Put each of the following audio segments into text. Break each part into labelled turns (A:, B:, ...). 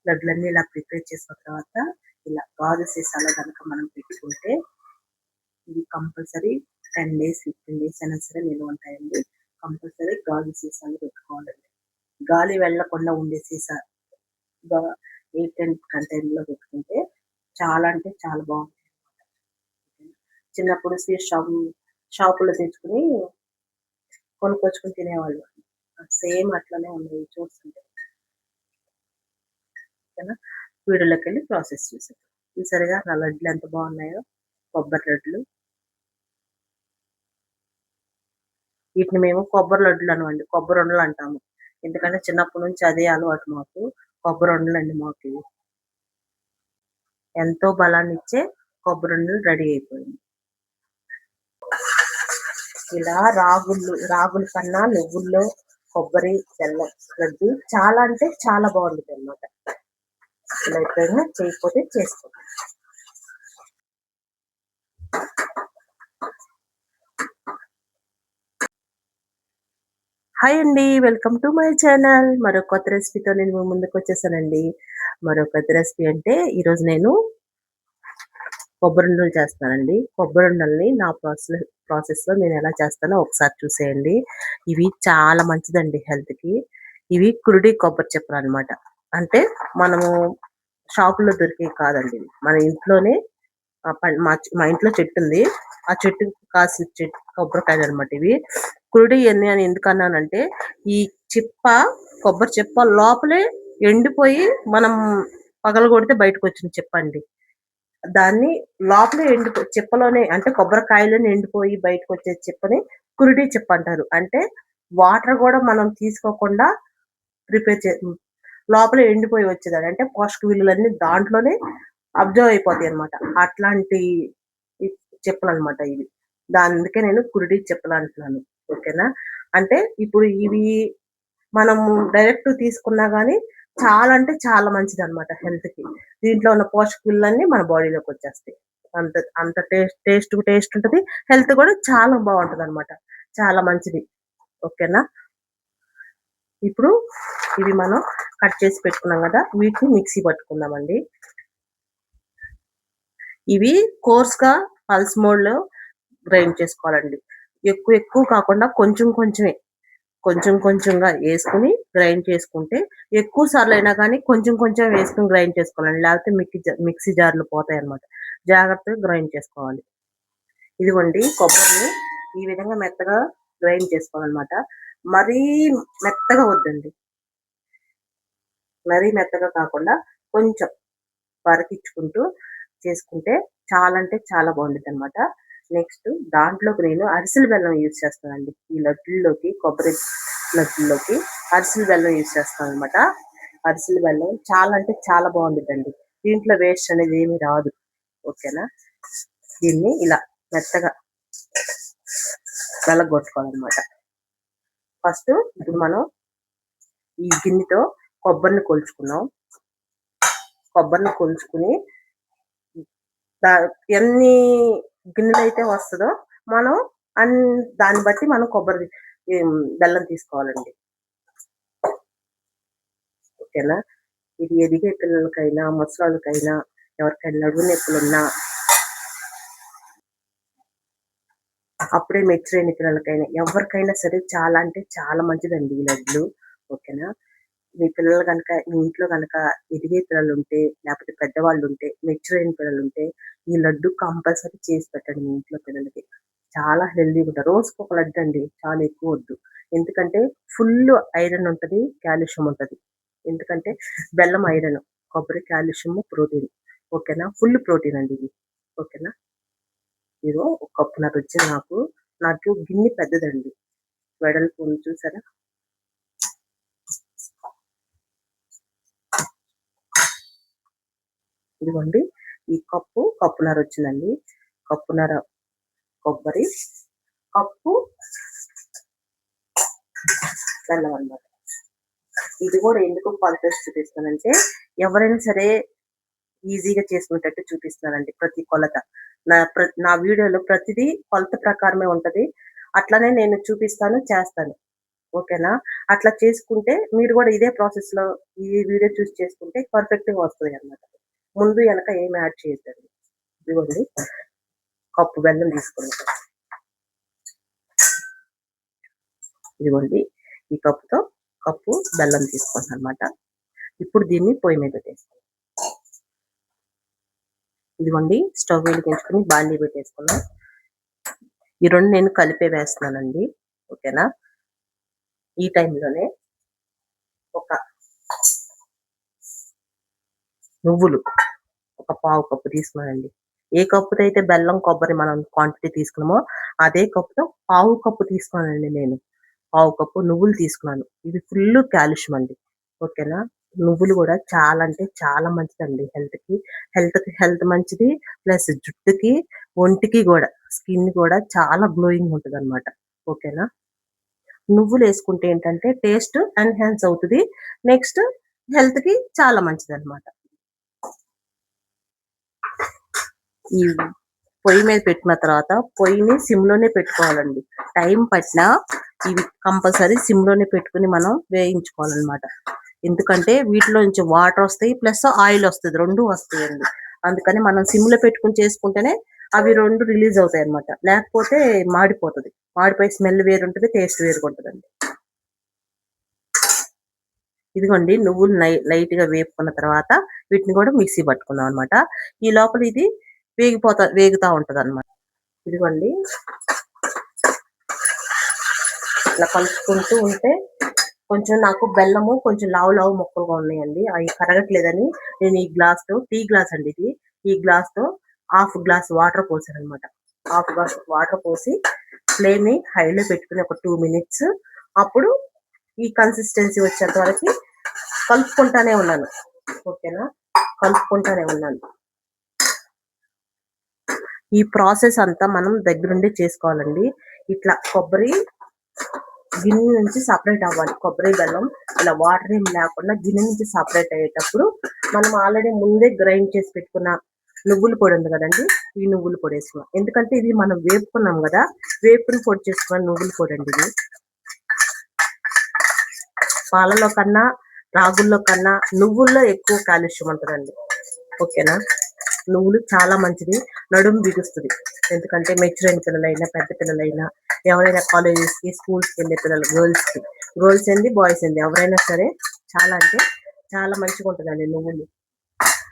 A: లడ్లన్నీ ఇలా ప్రిపేర్ చేసుకున్న తర్వాత ఇలా గాజు సీసాలో కనుక మనం పెట్టుకుంటే ఇవి కంపల్సరీ 10 డేస్ 15 డేస్ అయినా సరే నిల్వ ఉంటాయండి. కంపల్సరీ గాజు సీసాలు పెట్టుకోవాలండి. గాలి వెళ్ళకుండా ఉండే సీసా ఎయిర్‌టైట్ కంటైనర్‌లో పెట్టుకుంటే చాలా అంటే చాలా బాగుంటాయి. చిన్నప్పుడు స్వీట్ షాపులో తెచ్చుకొని కొనుక్కొచ్చుకొని తినేవాళ్ళు. సేమ్ అట్లనే ఉన్నాయి చూస్తుంటే. ఓకేనా? వీడియోలోకెళ్ళి ప్రాసెస్ చూసేద్దాం. చూసారుగా నా లడ్లు ఎంత బాగున్నాయో, కొబ్బరి లడ్లు. వీటిని మేము కొబ్బరి లడ్లు అనమండి, కొబ్బరుండలు అంటాము. ఎందుకంటే చిన్నప్పటి నుంచి అదే అలవాటు మాకు. కొబ్బరుండలండి మాకు ఇవి. ఎంతో బలాన్నిచ్చే కొబ్బరుండలు రెడీ అయిపోయింది. ఇలా రాగుల కన్నా నువ్వుల్లో కొబ్బరి బెల్లం లడ్డు చాలా అంటే చాలా బాగుంటుంది అనమాట. ఇలా ఎప్పుడైనా చేయకపోతే చేసుకోండి. హాయ్ అండి, వెల్కమ్ టు మై ఛానల్. మరో కొత్త రెసిపీతో నేను మీ ముందుకు వచ్చేసానండి. మరో కొత్త రెసిపీ అంటే ఈరోజు నేను కొబ్బరుండలు చేస్తానండి. కొబ్బరుండల్ని నా ప్రాసెస్లో నేను ఎలా చేస్తానో ఒకసారి చూసేయండి. ఇవి చాలా మంచిదండి హెల్త్కి. ఇవి కురుడి కొబ్బరి చెప్పలు అనమాట. అంటే మనము షాపుల్లో దొరికేవి కాదండి. మన ఇంట్లోనే మా ఇంట్లో చెట్టు ఉంది. ఆ చెట్టు కాసిన కొబ్బరికాయలు అనమాట ఇవి. కురుడి అని ఎందుకు అన్నానంటే, ఈ కొబ్బరి చిప్ప లోపలే ఎండిపోయి మనం పగలగొడితే బయటకు వచ్చిన చెప్పండి. దాన్ని లోపలే చిప్పలోనే అంటే కొబ్బరికాయలోనే ఎండిపోయి బయటకు వచ్చే చిప్పని కురుడి చిప్ప అంటారు. అంటే వాటర్ కూడా మనం తీసుకోకుండా ప్రిపేర్ లోపల ఎండిపోయి వచ్చేదాన్ని. అంటే పోషక విలువలన్నీ దాంట్లోనే అబ్జర్వ్ అయిపోతాయి అనమాట. అట్లాంటి చెప్పులు అనమాట ఇవి. అందుకే నేను కురుడి చెప్పులు అంటున్నాను. ఓకేనా? అంటే ఇప్పుడు ఇవి మనము డైరెక్ట్ తీసుకున్నా గానీ చాలా అంటే చాలా మంచిది అనమాట హెల్త్‌కి. దీంట్లో ఉన్న పోషక విలువలన్నీ మన బాడీలోకి వచ్చేస్తాయి. అంత అంత టేస్ట్ ఉంటది. హెల్త్ కూడా చాలా బాగుంటదనమాట. చాలా మంచిది. ఓకేనా? ఇప్పుడు ఇవి మనం కట్ చేసి పెట్టుకున్నాం కదా, వీటిని మిక్సీ పట్టుకుందామండి. ఇవి కోర్స్‌గా పల్స్ మోడ్‌లో గ్రైండ్ చేసుకోవాలండి. ఎక్కువ కాకుండా కొంచెంగా వేసుకుని గ్రైండ్ చేసుకుంటే, ఎక్కువ సార్లు అయినా కానీ కొంచెం వేసుకుని గ్రైండ్ చేసుకోవాలండి. లేకపోతే మిక్సీ జార్లు పోతాయన్నమాట. జాగ్రత్తగా గ్రైండ్ చేసుకోవాలి. ఇదిగోండి, కొబ్బరిని ఈ విధంగా మెత్తగా గ్రైండ్ చేసుకోవాలన్నమాట. మరీ మెత్తగా వద్దండి. మరీ మెత్తగా కాకుండా కొంచెం వరకిచ్చుకుంటూ చేసుకుంటే చాలా అంటే చాలా బాగుంటుంది అనమాట. నెక్స్ట్ దాంట్లోకి నేను అరిసెల బెల్లం యూజ్ చేస్తానండి. ఈ లడ్డుల్లోకి, కొబ్బరి లడ్డుల్లోకి అరిసెల బెల్లం యూజ్ చేస్తాను అనమాట. అరిసెల బెల్లం చాలా అంటే చాలా బాగుంటుందండి. దీంట్లో వేస్ట్ అనేది ఏమీ రాదు. ఓకేనా? దీన్ని ఇలా మెత్తగా వెలగొట్టుకోవాలన్నమాట. ఫస్ట్ ఇప్పుడు మనం ఈ గిన్నెతో కొబ్బరిని కొలుచుకున్నాం. కొబ్బరిని కొలుచుకుని ఎన్ని గిన్నెలు అయితే వస్తుందో మనం దాన్ని బట్టి మనం బెల్లం తీసుకోవాలండి. ఓకేనా? ఇది ఎదిగే పిల్లలకైనా, ముసలాళ్ళకైనా, ఎవరికైనా నడుము నొప్పులున్నా, అప్పుడే మెచ్యూర్ అయిన పిల్లలకైనా, ఎవరికైనా సరే చాలా అంటే చాలా మంచిదండి ఈ లడ్లు. ఓకేనా? మీ పిల్లలు కనుక, మీ ఇంట్లో కనుక ఎదిగే పిల్లలు ఉంటే, లేకపోతే పెద్దవాళ్ళు ఉంటే, మెచ్యూర్ అయిన పిల్లలు ఉంటే ఈ లడ్డు కంపల్సరీ చేసి పెట్టండి మీ ఇంట్లో పిల్లలకి. చాలా హెల్దీగా ఉంటారు. రోజుకు ఒక లడ్డు అండి, చాలా ఎక్కువ వద్దు. ఎందుకంటే ఫుల్ ఐరన్ ఉంటుంది, కాల్షియం ఉంటుంది. ఎందుకంటే బెల్లం ఐరన్, కొబ్బరి కాల్షియం, ప్రోటీన్. ఓకేనా? ఫుల్ ప్రోటీన్ అండి ఇది. ఓకేనా? ఇదో ఒక కప్పున్నర వచ్చింది నాకు గిన్నె పెద్దదండి, వెడల్పు చూసారా? ఇదిగోండి, ఈ కప్పున్నర వచ్చిందండి. కప్పున్నర కొబ్బరి, కప్పు బెల్లం అన్నమాట. ఇది కూడా ఎందుకు కొలత చూపిస్తానంటే, ఎవరైనా సరే ఈజీగా చేసుకునేటట్టు చూపిస్తున్నానండి. ప్రతి కొలత నా వీడియోలో ప్రతిదీ కొలత ప్రకారమే ఉంటది. అట్లనే నేను చూపిస్తాను, చేస్తాను. ఓకేనా? అట్లా చేసుకుంటే మీరు కూడా ఇదే ప్రాసెస్‌లో ఈ వీడియో చూసి చేసుకుంటే పర్ఫెక్ట్‌గా వస్తదనమాట. ముందు వెనక ఏమి యాడ్ చేయొద్దండి. ఇదిగోండి కప్పు బెల్లం తీసుకోండి. ఇదిగోండి ఈ కప్పుతో కప్పు బెల్లం తీసుకోవాలనమాట. ఇప్పుడు దీన్ని పొయ్యి మీద పెట్టేసుకోండి. ఇదిగోండి స్టవ్ వెలిగించుకొని బాండీ పెట్టేసుకున్నా. ఈ 2 నేను కలిపే వేస్తున్నానండి. ఓకేనా? ఈ టైంలోనే ఒక నువ్వులు ఒక పావు కప్పు తీసుకున్నానండి. ఏ కప్పుతో అయితే బెల్లం, కొబ్బరి మనం క్వాంటిటీ తీసుకున్నామో అదే కప్పుతో పావు కప్పు తీసుకున్నానండి నేను. పావు కప్పు నువ్వులు తీసుకున్నాను. ఇది ఫుల్లు కాల్షియం అండి. ఓకేనా? నువ్వులు గూడా చాలా అంటే చాలా మంచిదండి హెల్త్‌కి. హెల్త్ మంచిది. ప్లస్ జుట్టుకి, ఒంటికి గూడా, స్కిన్ గూడా చాలా గ్లోయింగ్ ఉంటదనమాట. ఓకేనా? నువ్వులేసుకుంటే ఏంటంటే టేస్ట్ ఎన్హాన్స్ అవుతది. నెక్స్ట్ హెల్త్‌కి చాలా మంచిదనమాట. ఈ పొయ్యి మీద పెట్టిన తర్వాత పొయ్యిని సిమ్‌లోనే పెట్టుకోవాలండి. టైం పట్టినా ఇవి కంపల్సరీ సిమ్‌లోనే పెట్టుకొని మనం వేయించుకోవాలనమాట. ఎందుకంటే వీటిలో నుంచి వాటర్ వస్తాయి. ప్లస్ ఆయిల్ వస్తది. 2 వస్తాయండి. అందుకని మనం సిమ్‌లో పెట్టుకొని చేసుకుంటేనే అవి 2 రిలీజ్ అవుతాయన్నమాట. లేకపోతే మాడిపోతది. మాడిపోయి స్మెల్ వేరుంటది. టేస్ట్ వేరుగుంటదండి. ఇదిగోండి నువ్వులు లైట్‌గా వేపుకున్న తర్వాత వీటిని కూడా మిక్సీ పట్టుకుందాం అనమాట. ఈ లోపల ఇది వేగుతా ఉంటదన్నమాట. ఇదిగోండి ఇట్లా కలుపుకుంటూ ఉంటే కొంచెం నాకు బెల్లము కొంచెం లావు లావు ముక్కలుగా ఉన్నాయండి. అవి కరగట్లేదని నేను ఈ గ్లాస్‌తో టీ గ్లాస్ అండి ఇది. ఈ గ్లాస్‌తో హాఫ్ గ్లాస్ వాటర్ పోసాననమాట. హాఫ్ గ్లాస్ వాటర్ పోసి ఫ్లేమ్‌ని హైలో పెట్టుకొని ఒక 2 మినిట్స్ అప్పుడు ఈ కన్సిస్టెన్సీ వచ్చేంత వరకి కలుపుకుంటానే ఉన్నాను. ఓకేనా? కలుపుకుంటానే ఉన్నాను. ఈ ప్రాసెస్ అంతా మనం దగ్గరుండి చేసుకోవాలండి. ఇట్లా కొబ్బరి గిన్నె నుంచి సెపరేట్ అవ్వాలి. కొబ్బరి, బెల్లం ఇలా వాటర్ ఏం లేకుండా గిన్నె నుంచి సెపరేట్ అయ్యేటప్పుడు మనం ఆల్రెడీ ముందే గ్రైండ్ చేసి పెట్టుకున్న నువ్వుల పొడి ఉంది కదండీ! ఈ నువ్వుల పొడి వేసుకున్నాం. ఎందుకంటే ఇది మనం వేపుకున్నాం గదా! వేపుని పొడి చేసుకున్న నువ్వుల పొడండి ఇది. పాలలో కన్నా, రాగుల్లో కన్నా నువ్వుల్లో ఎక్కువ కాల్షియం ఉంటదండి. ఓకేనా? నువ్వులు చాలా మంచిది. నడుము బిగుస్తది. ఎందుకంటే మెచ్యూర్ అయిన పిల్లలైనా, పెద్ద పిల్లలైనా, ఎవరైనా కాలేజెస్‌కి, స్కూల్స్‌కెళ్ళే పిల్లలు గర్ల్స్ ఏంది, బాయ్స్ ఏంది ఎవరైనా సరే చాలా అంటే చాలా మంచిగుంటదండి నువ్వులు.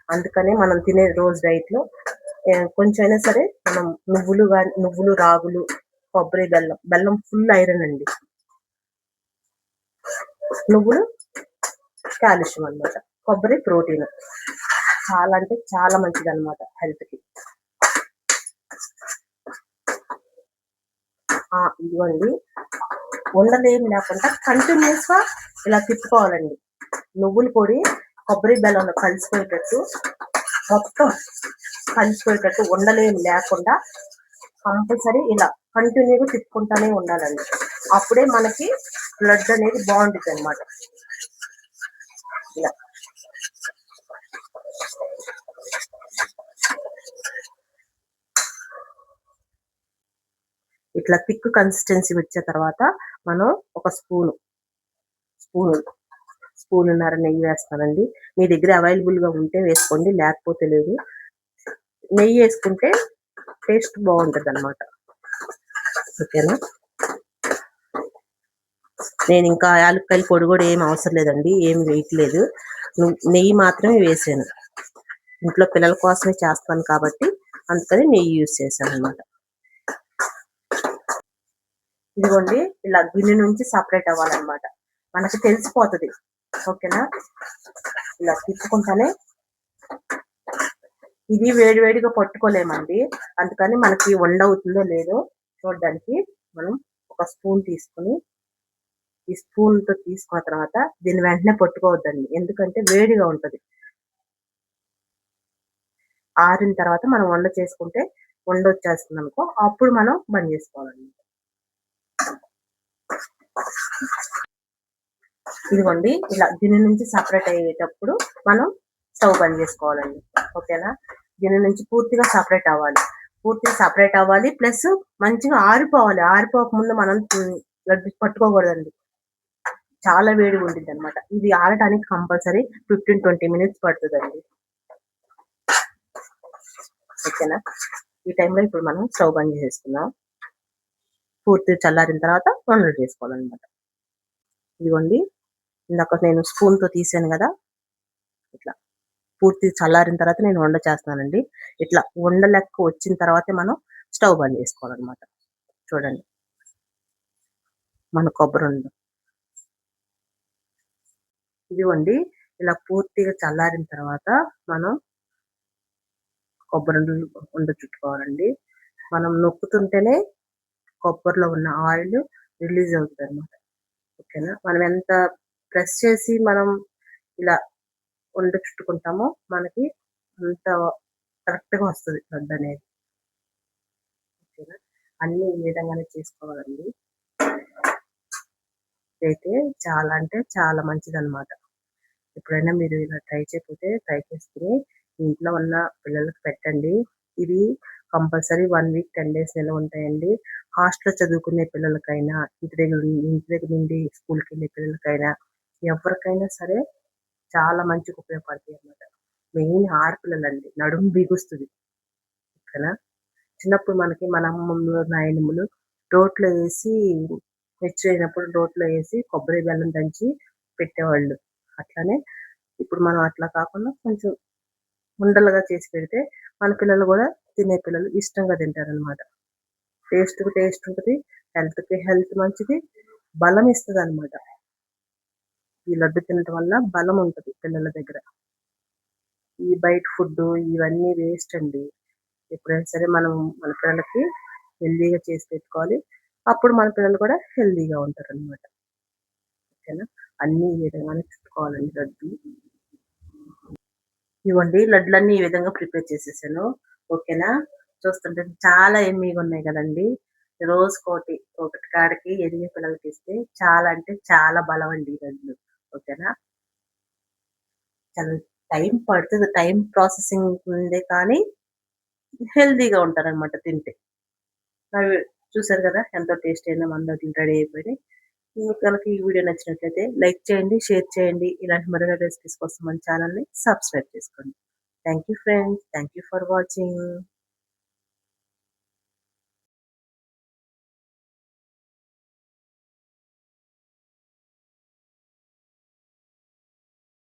A: అందుకనే మనం తినే రోజు డైట్‌లో కొంచెమైనా సరే మనం నువ్వులు, రాగులు, కొబ్బరి, బెల్లం ఫుల్ ఐరన్ అండి. నువ్వులు కాల్షియం అన్నమాట. కొబ్బరి ప్రోటీన్. చాలా అంటే చాలా మంచిదన్నమాట హెల్త్‌కి. ఇదిగోండి ఉండలేమి లేకుండా కంటిన్యూస్‌గా ఇలా తిప్పుకోవాలండి. నువ్వుల పొడి, కొబ్బరి, బెల్లంలో కలిసిపోయేటట్టు మొత్తం కలిసిపోయేటట్టు ఉండలేమి లేకుండా కంపల్సరీ ఇలా కంటిన్యూగా తిప్పుకుంటానే ఉండాలండి. అప్పుడే మనకి బ్లడ్ అనేది బావుండిద్దనమాట. ఇలా. ఇట్లా థిక్ కన్సిస్టెన్సీ వచ్చే తర్వాత మనం ఒక స్పూను స్పూనున్నర నెయ్యి వేస్తానండి. మీ దగ్గర అవైలబుల్‌గా ఉంటే వేసుకోండి. లేకపోతే లేదు. నెయ్యి వేసుకుంటే టేస్ట్ బావుంటదనమాట. ఓకేనా? నేనింకా యాలుక్కాయల పొడి గూడా ఏమి అవసరం లేదండి. ఏమి వేయట్లేదు. నెయ్యి మాత్రమే వేసాను. ఇంట్లో పిల్లల కోసమే చేస్తాను కాబట్టి అందుకని నెయ్యి యూజ్ చేశాననమాట. ఇదిగోండి ఇలా గిన్నె నుంచి సెపరేట్ అవ్వాలన్నమాట. మనకి తెలిసిపోతది. ఓకేనా? ఇలా తిప్పుకుంటానే ఇది వేడి వేడిగా పట్టుకోలేమండి. అందుకని మనకి ఉండవుతుందో లేదో చూడడానికి మనం ఒక స్పూన్ తీసుకొని ఈ స్పూన్‌తో తీసుకున్న తర్వాత దీన్ని వెంటనే పట్టుకోవద్దండి. ఎందుకంటే వేడిగా ఉంటది. ఆరిన తర్వాత మనం వంట చేసుకుంటే ఉండొచ్చేస్తుందనుకో అప్పుడు మనం బంద్ చేసుకోవాలండి. ఇదిగోండి ఇలా గిన్నె నుంచి సెపరేట్ అయ్యేటప్పుడు మనం స్టవ్ బంద్ చేసుకోవాలండి. ఓకేనా? గిన్నె నుంచి పూర్తిగా సెపరేట్ అవ్వాలి. పూర్తిగా సెపరేట్ అవ్వాలి. ప్లస్ మంచిగా ఆరిపోవాలి. ఆరిపోక ముందు మనం లడ్డు పట్టుకోకూడదండి. చాలా వేడిగా ఉండిద్దనమాట. ఇది ఆరటానికి కంపల్సరీ 15-20 మినిట్స్ పడుతదండి. ఓకేనా? ఈ టైంలో ఇప్పుడు మనం స్టవ్ బంద్ చేసేసుకుందాం. పూర్తిగా చల్లారిన తర్వాత వండలు చేసుకోవాలనమాట. ఇదిగోండి ఇందాక నేను స్పూన్‌తో తీసాను గదా! ఇట్లా పూర్తిగా చల్లారిన తర్వాత నేను వండ చేస్తున్నానండి. ఇట్లా ఉండ లెక్క వచ్చిన తర్వాతే మనం స్టవ్ బంద్ చేసుకోవాలనమాట. చూడండి మన కొబ్బరుండ. ఇదిగోండి ఇలా పూర్తిగా చల్లారిన తర్వాత మనం కొబ్బరుండలు ఉండ చుట్టుకోవాలండి. మనం నొక్కుతుంటేనే కొబ్బరిలో ఉన్న ఆయిల్ రిలీజ్ అవుతదనమాట. ఓకేనా? మనం ఎంత ప్రెస్ చేసి మనం ఇలా ఉండ చుట్టుకుంటామో మనకి అంత కరెక్ట్‌గా వస్తది లడ్డనేది. ఓకేనా? అన్నీ ఈ విధంగానే చేసుకోవాలండి. ఇదైతే చాలా అంటే చాలా మంచిదనమాట. ఎప్పుడైనా మీరు ఇలా ట్రై చేయకపోతే ట్రై చేసుకొని ఇంట్లో ఉన్న పిల్లలకి పెట్టండి. ఇవి కంపల్సరీ 1 వీక్, 10 డేస్ నిలవ ఉంటాయండి. హాస్టల్‌లో చదువుకునే పిల్లలకైనా, ఇంటి దగ్గర నుండి స్కూల్‌కెళ్ళే పిల్లలకైనా, ఎవరికైనా సరే చాలా మంచిగా ఉపయోగపడతాయన్నమాట. మెయిన్ ఆడపిల్లలండి. నడుము బిగుస్తది. ఓకేనా? చిన్నప్పుడు మనకి మన అమ్మమ్మలు, నాయనమ్మలు రోట్లో ఏసి మెచ్చయినప్పుడు రోట్లో ఏసి కొబ్బరి, బెల్లం దంచి పెట్టేవాళ్ళు. అట్లనే ఇప్పుడు మనం అట్లా కాకుండా కొంచెం ఉండలుగా చేసి పెడితే మన పిల్లలు గూడా తినే పిల్లలు ఇష్టంగా తింటారనమాట. టేస్ట్‌కి టేస్ట్ ఉంటది. హెల్త్‌కి హెల్త్ మంచిది. బలం ఇస్తదనమాట. ఈ లడ్డు తినటం వల్ల బలం ఉంటది పిల్లల దగ్గర. ఈ బయట ఫుడ్డు ఇవన్నీ వేస్ట్ అండి. ఎప్పుడైనా సరే మనం మన పిల్లలకి హెల్తీగా చేసి పెట్టుకోవాలి. అప్పుడు మన పిల్లలు కూడా హెల్తీగా ఉంటారనమాట. ఓకేనా? అన్నీ ఈ విధంగానే చుట్టుకోవాలండి లడ్డు. ఇదిగోండి లడ్డులన్నీ ఈ విధంగా ప్రిపేర్ చేసేసాను. ఓకేనా? చూస్తుంటే చాలా యమ్మీగా ఉన్నాయి గదండీ! రోజుకోటి, ఒకటి కాడికి ఎదిగే పిల్లలకిస్తే చాలా అంటే చాలా బలమండి ఈ లడ్లు. ఓకేనా? చాలా టైం పడతది. టైం ప్రాసెసింగ్ ఉంది కానీ హెల్తీగా ఉంటారనమాట తింటే. అవి చూసారు గదా! ఎంతో టేస్టీ అయిన మన లడ్డులు రెడీ అయిపోయినాయి. మీకు గనక ఈ వీడియో నచ్చినట్లయితే లైక్ చేయండి, షేర్ చేయండి. ఇలాంటి మరిన్ని రెసిపీస్ కోసం మన ఛానెల్‌ని సబ్స్క్రైబ్ చేసుకోండి. Thank you friends. Thank you for watching.